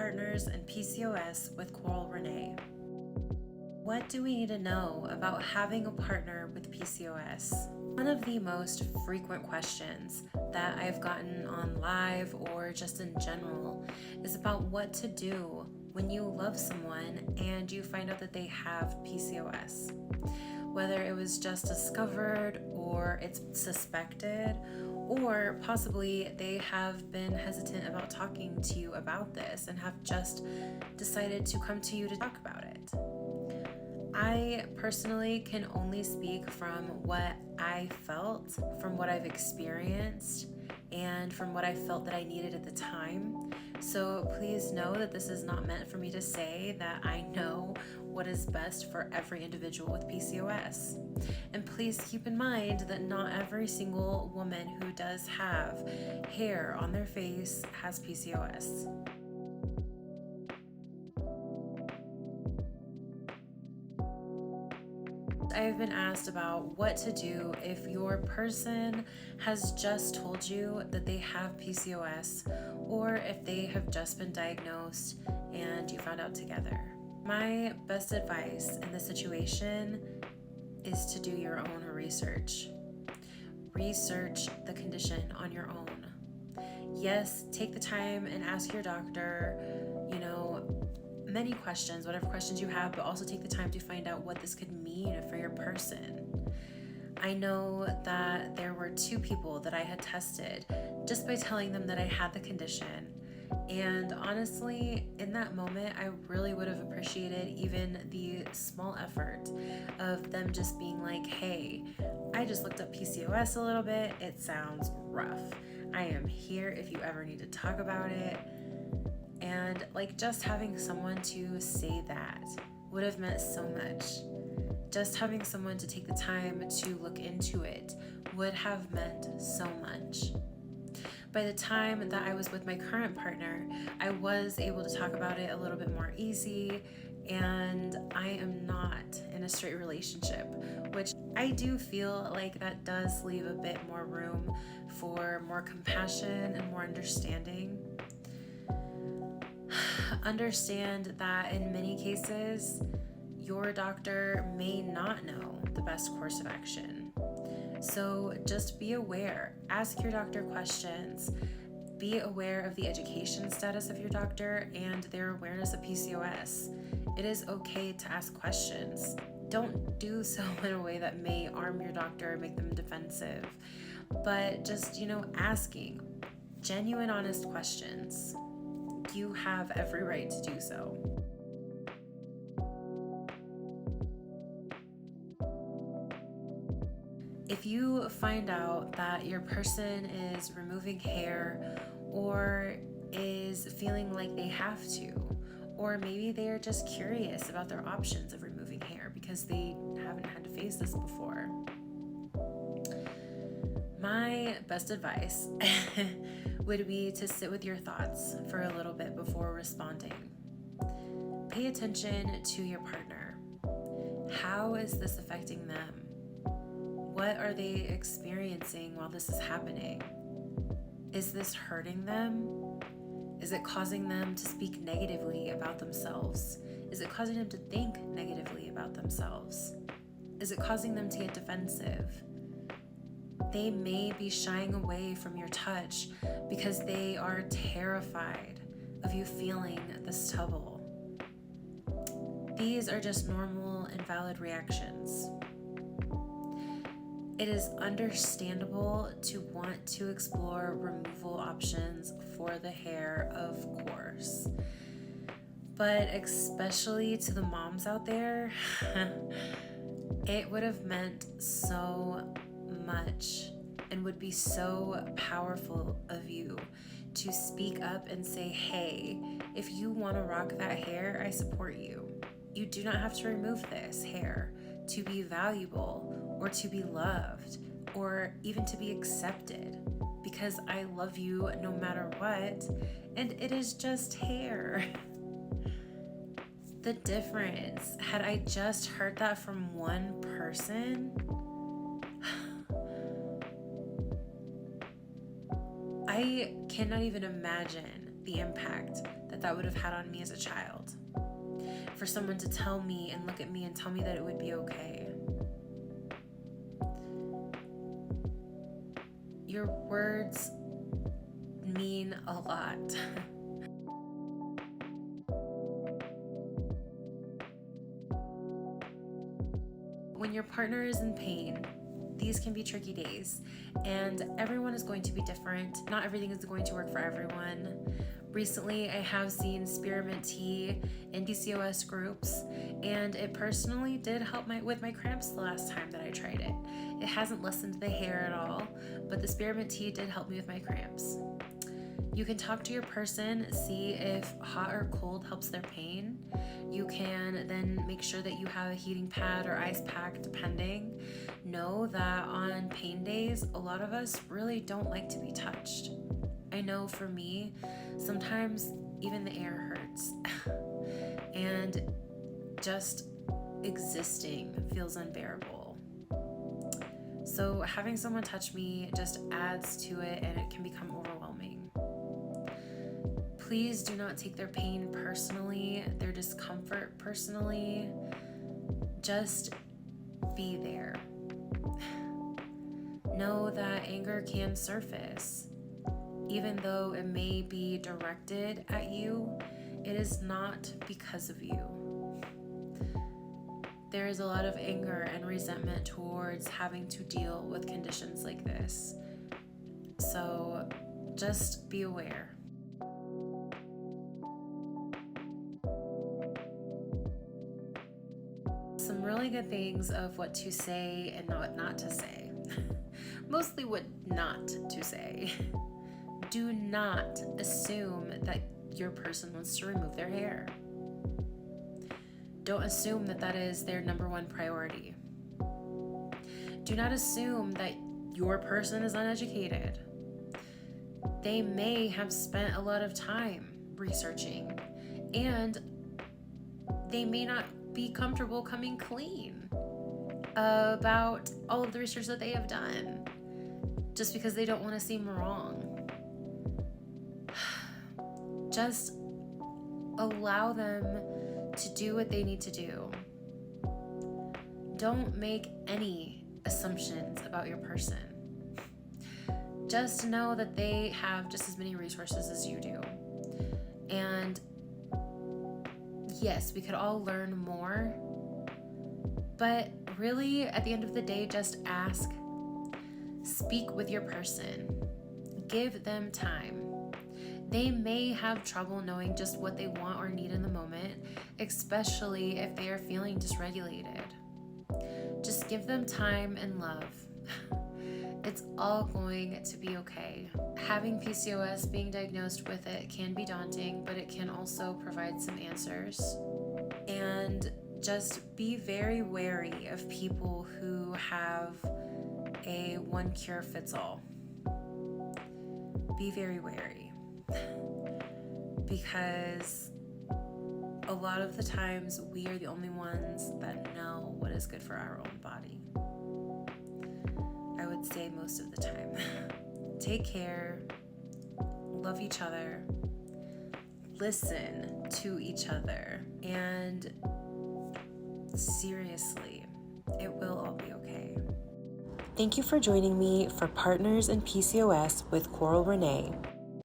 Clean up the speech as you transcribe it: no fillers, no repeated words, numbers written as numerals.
Partners and PCOS with Coral Renaie. What do we need to know about having a partner with PCOS? One of the most frequent questions that I've gotten on live or just in general is about what to do when you love someone and you find out that they have PCOS. Whether it was just discovered or it's suspected, or possibly they have been hesitant about talking to you about this and have just decided to come to you to talk about it. I personally can only speak from what I felt, from what I've experienced, and from what I felt that I needed at the time. So please know that this is not meant for me to say that I know what is best for every individual with PCOS. And please keep in mind that not every single woman who does have hair on their face has PCOS. I've been asked about what to do if your person has just told you that they have PCOS, or if they have just been diagnosed and you found out together. My best advice in this situation is to do your own research. Research the condition on your own. Yes, take the time and ask your doctor, many questions, whatever questions you have, but also take the time to find out what this could mean for your person. I know that there were 2 people that I had tested just by telling them that I had the condition. And honestly, in that moment, I really would have appreciated even the small effort of them just being like, hey, I just looked up PCOS a little bit. It sounds rough. I am here if you ever need to talk about it. And just having someone to say that would have meant so much. Just having someone to take the time to look into it would have meant so much. By the time that I was with my current partner, I was able to talk about it a little bit more easy, and I am not in a straight relationship, which I do feel like that does leave a bit more room for more compassion and more understanding. Understand that in many cases, your doctor may not know the best course of action. So just be aware, ask your doctor questions, be aware of the education status of your doctor and their awareness of PCOS. It is okay to ask questions. Don't do so in a way that may harm your doctor or make them defensive, but just, asking genuine, honest questions. You have every right to do so. If you find out that your person is removing hair or is feeling like they have to, or maybe they are just curious about their options of removing hair because they haven't had to face this before, my best advice would be to sit with your thoughts for a little bit before responding. Pay attention to your partner. How is this affecting them? What are they experiencing while this is happening? Is this hurting them? Is it causing them to speak negatively about themselves? Is it causing them to think negatively about themselves? Is it causing them to get defensive? They may be shying away from your touch because they are terrified of you feeling this trouble. These are just normal and valid reactions. It is understandable to want to explore removal options for the hair, of course. But especially to the moms out there, it would have meant so much and would be so powerful of you to speak up and say, hey, if you want to rock that hair, I support you. You do not have to remove this hair to be valuable or to be loved or even to be accepted, because I love you no matter what, and it is just hair. The difference, had I just heard that from one person, I cannot even imagine the impact that that would have had on me as a child. For someone to tell me and look at me and tell me that it would be okay. Your words mean a lot. When your partner is in pain, these can be tricky days, and everyone is going to be different. Not everything is going to work for everyone. Recently, I have seen spearmint tea in PCOS groups, and it personally did help with my cramps the last time that I tried it. It hasn't lessened the hair at all, but the spearmint tea did help me with my cramps. You can talk to your person, see if hot or cold helps their pain. You can then make sure that you have a heating pad or ice pack, depending. Know that on pain days, a lot of us really don't like to be touched. I know for me, sometimes even the air hurts. And just existing feels unbearable. So having someone touch me just adds to it, and it can become overwhelming. Please do not take their pain personally, their discomfort personally. Just be there. Know that anger can surface. Even though it may be directed at you, it is not because of you. There is a lot of anger and resentment towards having to deal with conditions like this. So just be aware. Some really good things of what to say and what not to say. Mostly what not to say. Do not assume that your person wants to remove their hair. Don't assume that that is their number one priority. Do not assume that your person is uneducated. They may have spent a lot of time researching, and they may not be comfortable coming clean about all of the research that they have done just because they don't want to seem wrong. Just allow them to do what they need to do. Don't make any assumptions about your person. Just know that they have just as many resources as you do. And yes, we could all learn more, but really at the end of the day, just ask. Speak with your person. Give them time. They may have trouble knowing just what they want or need in the moment, especially if they are feeling dysregulated. Just give them time and love. It's all going to be okay. Having PCOS, being diagnosed with it, can be daunting, but it can also provide some answers. And just be very wary of people who have a one cure fits all. Be very wary. Because a lot of the times we are the only ones that know what is good for our own body. I would say most of the time. Take care, love each other, listen to each other, and seriously, it will all be okay. Thank you for joining me for Partners in PCOS with Coral Renaie.